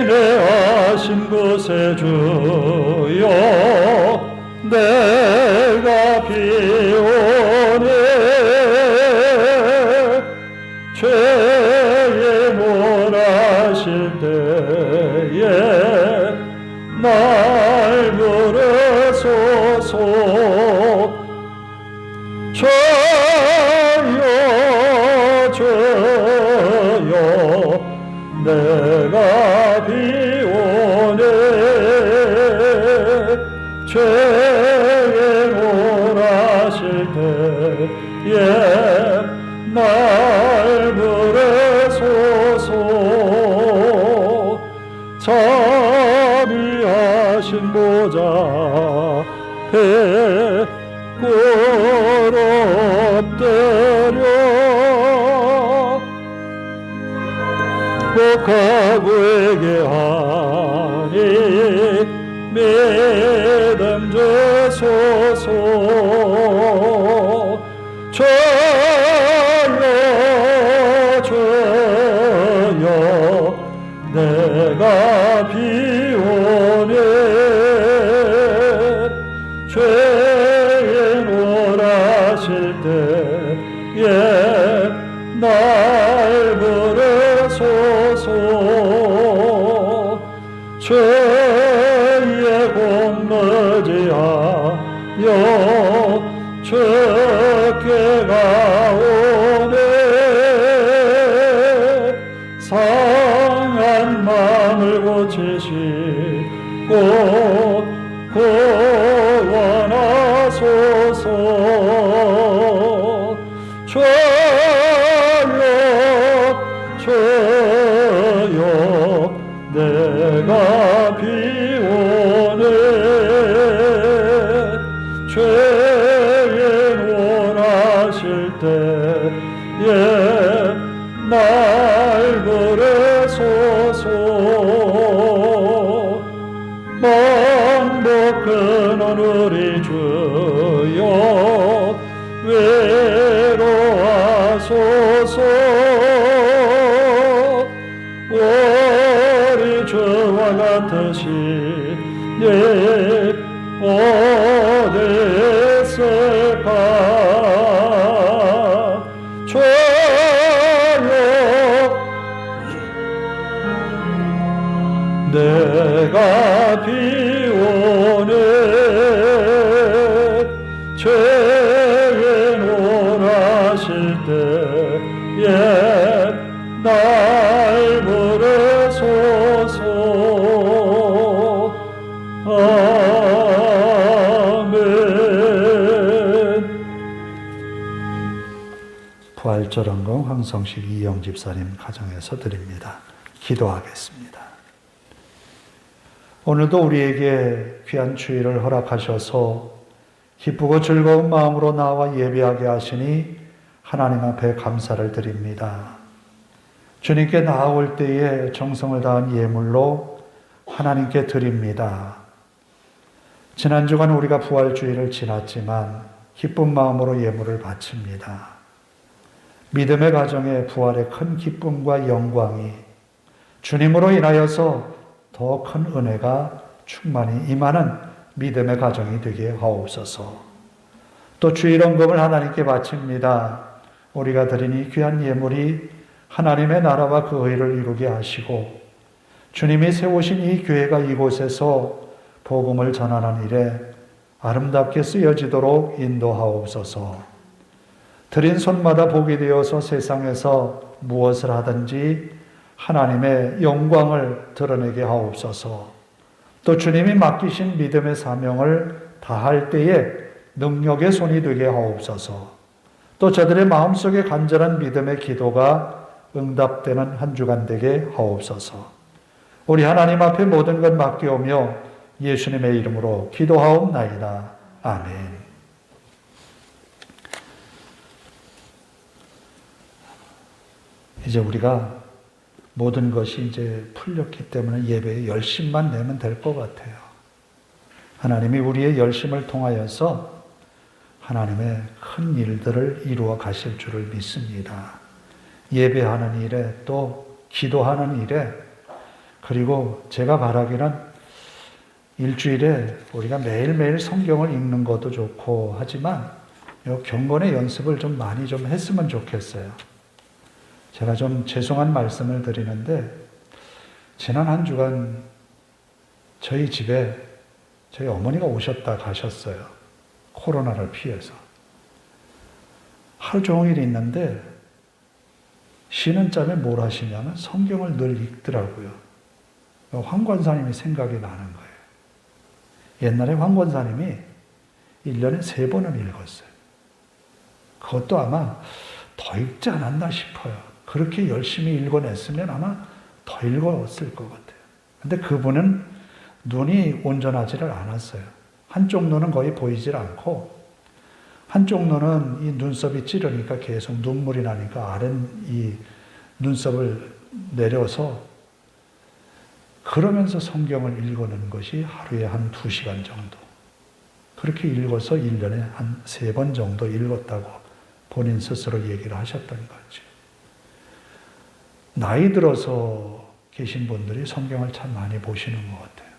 [SPEAKER 1] 인내하신 곳에 주여 내가 비오네 죄에 몰아실 때에 날 부르소서
[SPEAKER 3] 자비하신 보좌 앞에 꿇 엎드려 복하고에게 하니 믿음 주소서. 주여 주여 내가 비오네 죄인 원하실 때에 날 부르소서. 죄의 공로지하여 주께 가오네 상한 마음을 고치시고 구원하소서. 주여 주여 내가 비오네 죄인 원하실 때에 날 부르소서. 만복하는 우리 주여 외로워하소서. 우리 주와 같으시니 어디 있을까. 주여 내가 비오네 죄인 원하실 때에 날 부르소서. 아멘.
[SPEAKER 1] 부활절원금 황성식 이영 집사님 가정에서 드립니다. 기도하겠습니다. 오늘도 우리에게 귀한 주일을 허락하셔서 기쁘고 즐거운 마음으로 나와 예배하게 하시니 하나님 앞에 감사를 드립니다. 주님께 나아올 때에 정성을 다한 예물로 하나님께 드립니다. 지난 주간 우리가 부활주일을 지났지만 기쁜 마음으로 예물을 바칩니다. 믿음의 가정에 부활의 큰 기쁨과 영광이 주님으로 인하여서 더 큰 은혜가 충만히 임하는 믿음의 가정이 되게 하옵소서. 또 주일원금을 하나님께 바칩니다. 우리가 드린 이 귀한 예물이 하나님의 나라와 그 의를 이루게 하시고 주님이 세우신 이 교회가 이곳에서 복음을 전하는 일에 아름답게 쓰여지도록 인도하옵소서. 드린 손마다 복이 되어서 세상에서 무엇을 하든지 하나님의 영광을 드러내게 하옵소서. 또 주님이 맡기신 믿음의 사명을 다할 때에 능력의 손이 되게 하옵소서. 또 저들의 마음속에 간절한 믿음의 기도가 응답되는 한 주간 되게 하옵소서. 우리 하나님 앞에 모든 것 맡기오며 예수님의 이름으로 기도하옵나이다. 아멘. 이제 우리가 모든 것이 이제 풀렸기 때문에 예배에 열심만 내면 될 것 같아요. 하나님이 우리의 열심을 통하여서 하나님의 큰 일들을 이루어 가실 줄을 믿습니다. 예배하는 일에 또 기도하는 일에 그리고 제가 바라기는 일주일에 우리가 매일매일 성경을 읽는 것도 좋고 하지만 이 경건의 연습을 좀 많이 좀 했으면 좋겠어요. 제가 좀 죄송한 말씀을 드리는데 지난 한 주간 저희 집에 저희 어머니가 오셨다 가셨어요. 코로나를 피해서. 하루 종일 있는데 쉬는 짬에 뭘 하시냐면 성경을 늘 읽더라고요. 황 권사님이 생각이 나는 거예요. 옛날에 황 권사님이 1년에 3번은 읽었어요. 그것도 아마 더 읽지 않았나 싶어요. 그렇게 열심히 읽어냈으면 아마 더 읽었을 것 같아요. 근데 그분은 눈이 온전하지를 않았어요. 한쪽 눈은 거의 보이질 않고 한쪽 눈은 이 눈썹이 찌르니까 계속 눈물이 나니까 아랫 이 눈썹을 내려서 그러면서 성경을 읽어내는 것이 하루에 한 2시간 정도. 그렇게 읽어서 1년에 한 3번 정도 읽었다고 본인 스스로 얘기를 하셨던 거죠. 나이 들어서 계신 분들이 성경을 참 많이 보시는 것 같아요.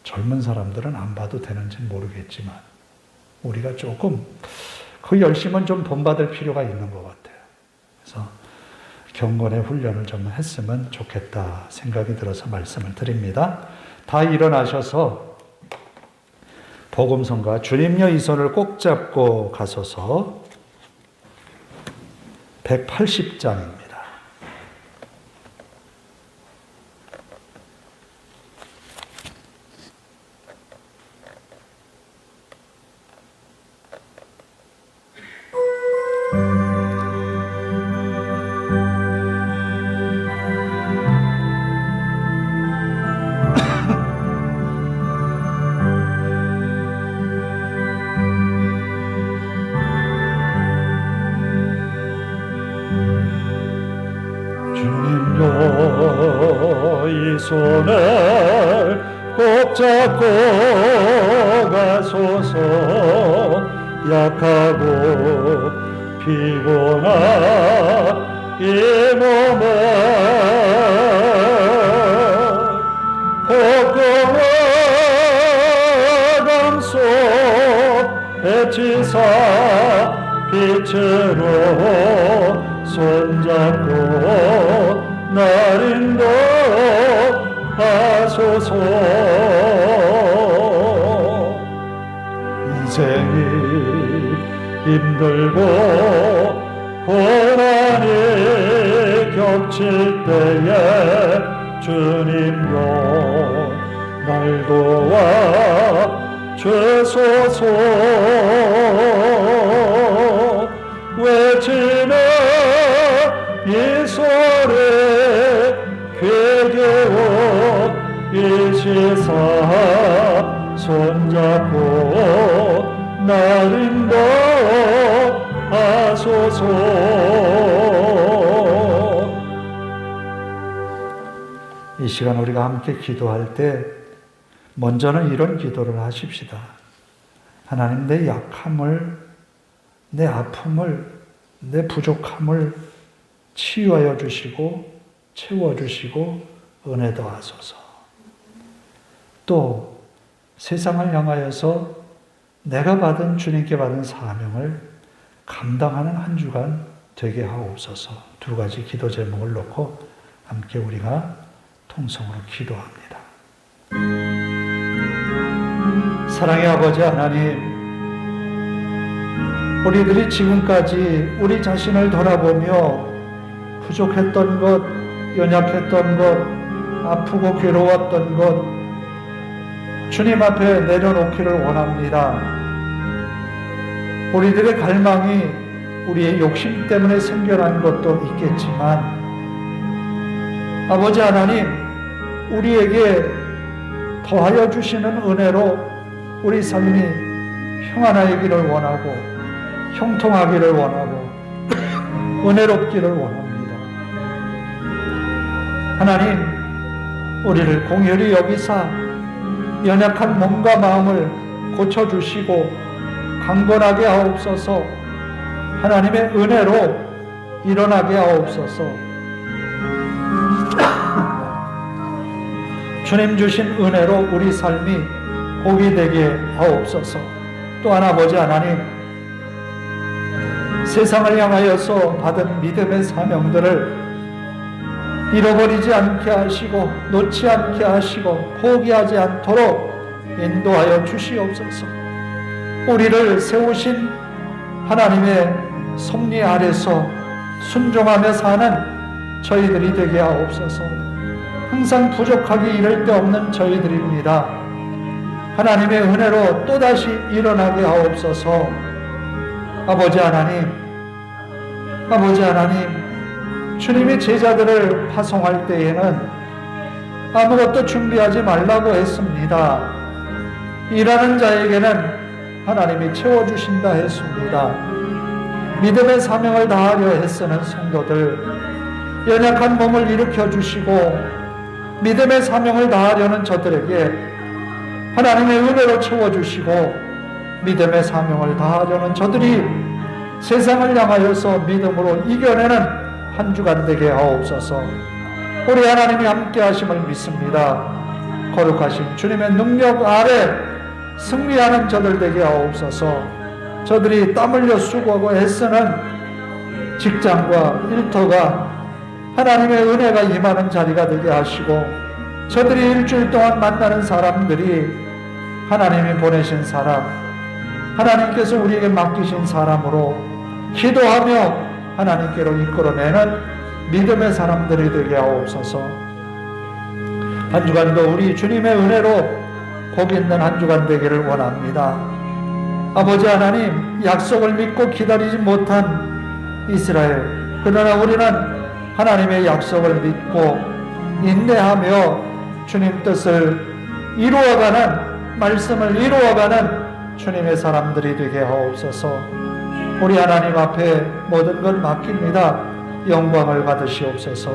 [SPEAKER 1] 젊은 사람들은 안 봐도 되는지 모르겠지만 우리가 조금 그 열심은 좀 본받을 필요가 있는 것 같아요. 그래서 경건의 훈련을 좀 했으면 좋겠다 생각이 들어서 말씀을 드립니다. 다 일어나셔서 복음성가 주님여 이 손을 꼭 잡고 가소서 180장입니다.
[SPEAKER 3] 이 손을 꼭 잡고 가소서 약하고 피곤한 이 몸을 복음을 감소 배치사 빛으로 손잡고 날 인도하소서. 인생이 힘들고 고난이 겹칠 때에 주님여 날 도와 주소서. 외치는 이 소리 괴게워 이 시사 손잡고 날 인도하소서.
[SPEAKER 1] 이 시간 우리가 함께 기도할 때 먼저는 이런 기도를 하십시다. 하나님, 내 약함을, 내 아픔을, 내 부족함을 치유하여 주시고 채워주시고 은혜 더하소서. 또 세상을 향하여서 내가 받은 주님께 받은 사명을 감당하는 한 주간 되게 하옵소서. 2가지 기도 제목을 놓고 함께 우리가 통성으로 기도합니다. 사랑의 아버지 하나님, 우리들이 지금까지 우리 자신을 돌아보며 부족했던 것, 연약했던 것, 아프고 괴로웠던 것 주님 앞에 내려놓기를 원합니다. 우리들의 갈망이 우리의 욕심 때문에 생겨난 것도 있겠지만 아버지 하나님, 우리에게 더하여 주시는 은혜로 우리 삶이 평안하기를 원하고 형통하기를 원하고 은혜롭기를 원합니다. 하나님, 우리를 공혈히 여기사 연약한 몸과 마음을 고쳐주시고 강건하게 하옵소서. 하나님의 은혜로 일어나게 하옵소서. 주님 주신 은혜로 우리 삶이 복이 되게 하옵소서. 또한 아버지 하나님, 세상을 향하여서 받은 믿음의 사명들을 잃어버리지 않게 하시고 놓지 않게 하시고 포기하지 않도록 인도하여 주시옵소서. 우리를 세우신 하나님의 섭리 아래서 순종하며 사는 저희들이 되게 하옵소서. 항상 부족하기 이를 데 없는 저희들입니다. 하나님의 은혜로 또다시 일어나게 하옵소서. 아버지 하나님, 주님이 제자들을 파송할 때에는 아무것도 준비하지 말라고 했습니다. 일하는 자에게는 하나님이 채워주신다 했습니다. 믿음의 사명을 다하려 애쓰는 성도들, 연약한 몸을 일으켜 주시고 믿음의 사명을 다하려는 저들에게 하나님의 은혜로 채워주시고 믿음의 사명을 다하려는 저들이 세상을 향하여서 믿음으로 이겨내는 한 주간 되게 하옵소서. 우리 하나님이 함께 하심을 믿습니다. 거룩하신 주님의 능력 아래 승리하는 저들 되게 하옵소서. 저들이 땀 흘려 수고하고 애쓰는 직장과 일터가 하나님의 은혜가 임하는 자리가 되게 하시고, 저들이 일주일 동안 만나는 사람들이 하나님이 보내신 사람, 하나님께서 우리에게 맡기신 사람으로 기도하며 하나님께로 이끌어내는 믿음의 사람들이 되게 하옵소서. 한 주간도 우리 주님의 은혜로 복 있는 한 주간 되기를 원합니다. 아버지 하나님, 약속을 믿고 기다리지 못한 이스라엘, 그러나 우리는 하나님의 약속을 믿고 인내하며 주님 뜻을 이루어가는, 말씀을 이루어가는 주님의 사람들이 되게 하옵소서. 우리 하나님 앞에 모든 걸 맡깁니다. 영광을 받으시옵소서.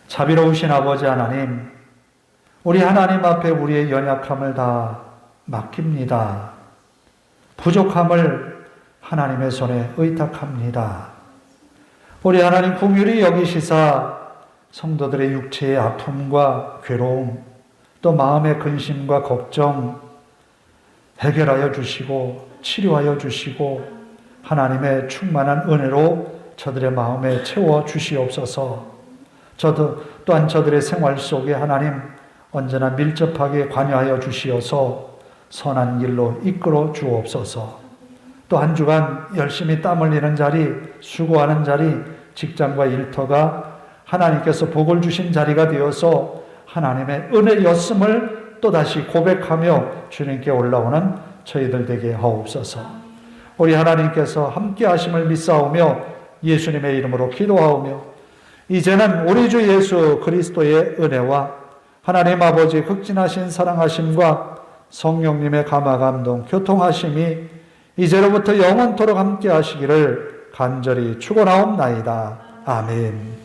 [SPEAKER 1] 자비로우신 아버지 하나님, 우리 하나님 앞에 우리의 연약함을 다 맡깁니다. 부족함을 하나님의 손에 의탁합니다. 우리 하나님 긍휼히 여기시사 성도들의 육체의 아픔과 괴로움, 또 마음의 근심과 걱정 해결하여 주시고 치료하여 주시고 하나님의 충만한 은혜로 저들의 마음에 채워 주시옵소서. 또한 저들의 생활 속에 하나님 언제나 밀접하게 관여하여 주시어서 선한 길로 이끌어 주옵소서. 또 한 주간 열심히 땀 흘리는 자리, 수고하는 자리, 직장과 일터가 하나님께서 복을 주신 자리가 되어서 하나님의 은혜였음을 또다시 고백하며 주님께 올라오는 저희들 되게 하옵소서. 우리 하나님께서 함께 하심을 믿사오며 예수님의 이름으로 기도하오며, 이제는 우리 주 예수 그리스도의 은혜와 하나님 아버지 극진하신 사랑하심과 성령님의 감화감동 교통하심이 이제로부터 영원토록 함께 하시기를 간절히 축원하옵나이다. 아멘.